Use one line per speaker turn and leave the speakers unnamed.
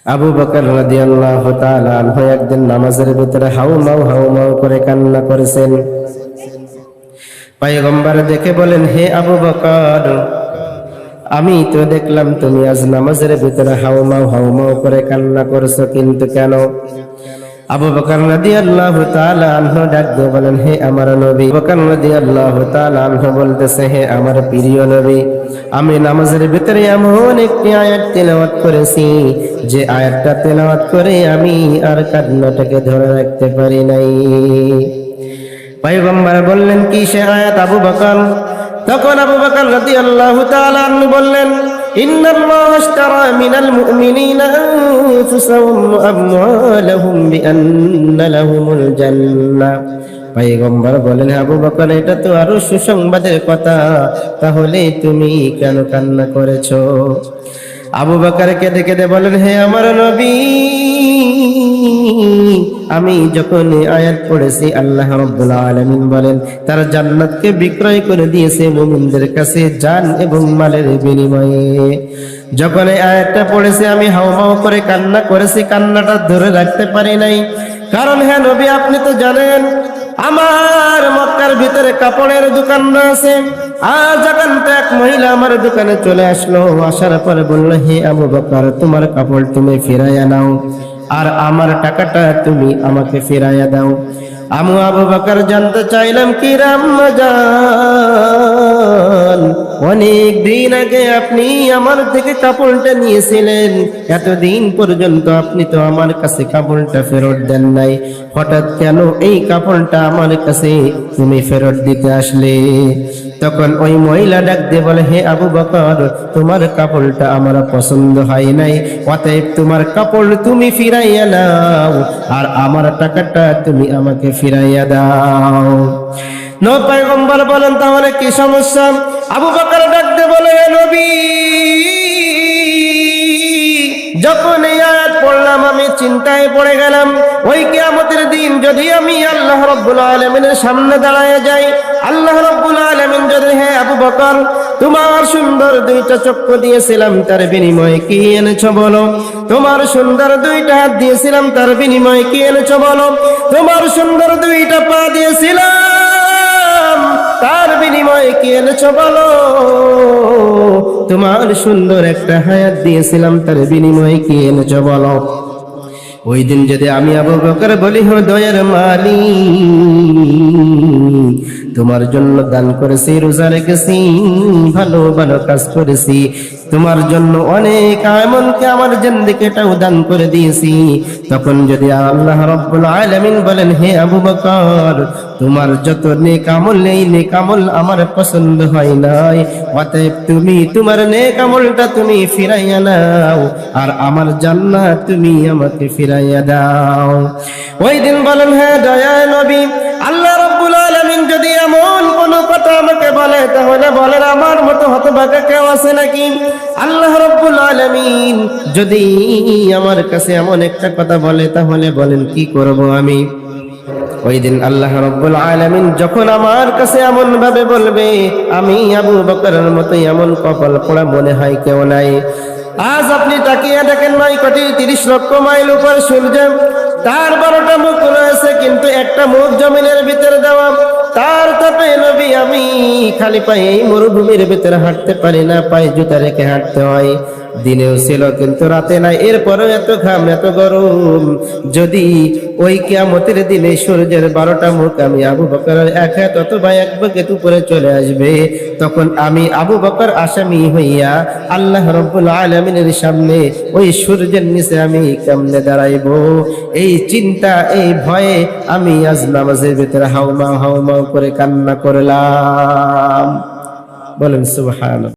আবু বকর রাদিয়াল্লাহু তাআলা আনহু একদিন নামাজের ভিতরে হাউমাউ করে কান্না করেছেন। পয়গম্বর দেখে বলেন, হে আবু বকর, আমি তো দেখলাম তুমি আজ নামাজের ভিতরে হাউমাউ করে কান্না করছো, কিন্তু কেন? আবু বকর রাদিয়াল্লাহু তাআলা আনহু ডাক দিয়ে বলেন, হে আমার নবী। আবু বকর রাদিয়াল্লাহু তাআলা আনহু বলতেছে, হে আমার প্রিয় নবী, আমি নামাজের ভিতরে এমন একটি আয়াত তেলাওয়াত করেছি যে আয়াতটা তেলাওয়াত করে আমি আর কান্নাটাকে ধরে রাখতে পারি নাই। পয়গম্বর বললেন, কি সে আয়াত আবু বকর? তখন আবু বকর রাদিয়াল্লাহু তাআলা আনহু বললেন, ইন্নাল্লাহা আশতারা মিনাল মুমিনিনা আনফুসাহুম ওয়া আমওয়ালাহুম বিআন্না লাহুমুল জান্নাহ। পয়গম্বর বলেন, আবু বকর, এটা তো আরো সুসংবাদের কথা, তাহলে তুমি কেন কান্না করেছো? আবু বকর কেঁদে কেঁদে বলেন, হে আমার নবী, আমি যখন আয়াত পড়েছি আল্লাহ রাব্বুল আলামিন বলেন তার জান্নাতকে বিক্রয় করে দিয়েছে মুমিনদের কাছে জান এবং মালের বিনিময়ে। যখন এই আয়াতটা পড়েছি আমি হাউমাউ করে কান্না করেছি, কান্নাটা ধরে রাখতে পারি নাই। কারণ হে নবী, আপনি তো জানেন আমার মক্কার ভিতরে কাপড়ের দোকান আছে। আর যখন এক মহিলা আমার দোকানে চলে আসলো, আসার পরে বলল, হে আবু বকর, তোমার কাপড় তুমি ফিরাইয়া নাও আর আমার টাকাটা তুমি আমাকে ফিরাইয়া দাও। আমি আবু বকর জানতে চাইলাম, কি রাম্মাজান, অনেক দিন আগে আপনি আমার থেকে কাপড়টা নিয়েছিলেন, এতদিন পর্যন্ত আপনি তো আমার কাছে কাপড়টা ফেরত দেন নাই, হঠাৎ কেন এই কাপড়টা আমার কাছে তুমি ফেরত দিতে আসলে? তখন ওই মহিলা ডাক দিয়ে বলে, হে আবু বকর, তোমার কাপড়টা আমার পছন্দ হয় নাই, অতএব তোমার কাপড় তুমি ফিরাইয়া নাও আর আমার টাকাটা তুমি আমাকে ফিরাইয়া দাও। পয়গম্বর বলেন, তাহলে কি সমস্যা? আবু বকর ডাক দিয়ে বলে, হে নবী, যখন এই আয়াত পড়লাম আমি চিন্তায় পড়ে গেলাম, ওই কিয়ামতের দিন যদি আমি আল্লাহ রাব্বুল আলামিনের সামনে দাঁড়ায় যাই, আল্লাহ রাব্বুল আলামিন যদি, হে আবু বকর, তোমার সুন্দর দুইটা চক্ষু দিয়েছিলাম, তার বিনিময়ে কি এনেছো বলো? তোমার সুন্দর দুইটা হাত দিয়েছিলাম, তার বিনিময়ে কি এনেছো বলো? তোমার সুন্দর দুইটা পা দিয়েছিলাম, তার বিনিময়ে কি এনেছো বলো? তোমার সুন্দর একটা হায়াত দিয়েছিলাম, তার বিনিময়ে কি এনেছো বলো? ওই দিন যদি আমি আবু বকর বলি, হে দয়ার মালিক, তোমার জন্য দান করেছি, রোজা রেখেছি, ভালো ভালো কাজ করেছি, তোমার জন্য অনেক, এমনকি আমার জিন্দেগিটাও দান করে দিয়েছি, তখন যদি আল্লাহ রাব্বুল আলামিন বলেন, হে আবু বকর, তোমার যত নেক আমল, এই নেক আমল আমার পছন্দ হয় নাই, অতএব তুমি তোমার নেক আমলটা তুমি ফিরাইয়া নাও আর আমার জান্নাত তুমি আমাকে ফিরাইয়া দাও। ওই দিন বলেন, হে দয়াময় নবী, আল্লাহ রাব্বুল আলামিন যদি এমন কোন কথা আমাকে বলে, তাহলে বলেন, আমার মতো হতভাগা কেউ আছে নাকি? আল্লাহ রাব্বুল আলামিন যদি আমার কাছে এমন একটা কথা বলে, তাহলে বলেন কি করব আমি? ওই দিন আল্লাহ রাব্বুল আলামিন যখন আমার কাছে এমন ভাবে বলবে, আমি আবু বকরের মতো এমন কপাল পোড়া মনে হয় কেউ নাই। আজ আপনি তাকিয়ে দেখেন, 9,30 লক্ষ মাইল উপর সূর্য, তার 12টা মুখ রয়েছে, কিন্তু একটা মুখ জমিনের ভিতরে দেওয়া। তার তাপে নবী আমি খালি পায়ে এই মরুভূমির ভিতরে হাঁটতে পারি না, পায়ে জুতা রেখে হাঁটতে হয়। দিনেও ছিল কিন্তু রাতে নাই, এরপরেও এত ঘাম, এত গরম। যদি ওই কিয়ামতের দিনে সূর্যের 12টা মুখ আমি আবু বকরের এক হাত অথবা এক বুকের উপরে চলে আসবে, তখন আমি আবু বকর আসামি হইয়া আল্লাহ রাব্বুল আলামিনের সামনে ওই সূর্যের নিচে আমি কেমনে দাঁড়াইব? এই চিন্তা, এই ভয়ে আমি আজ নামাজের ভিতরে হাউমাউ করে কান্না করলাম। বলেন সুবহানাল্লাহ।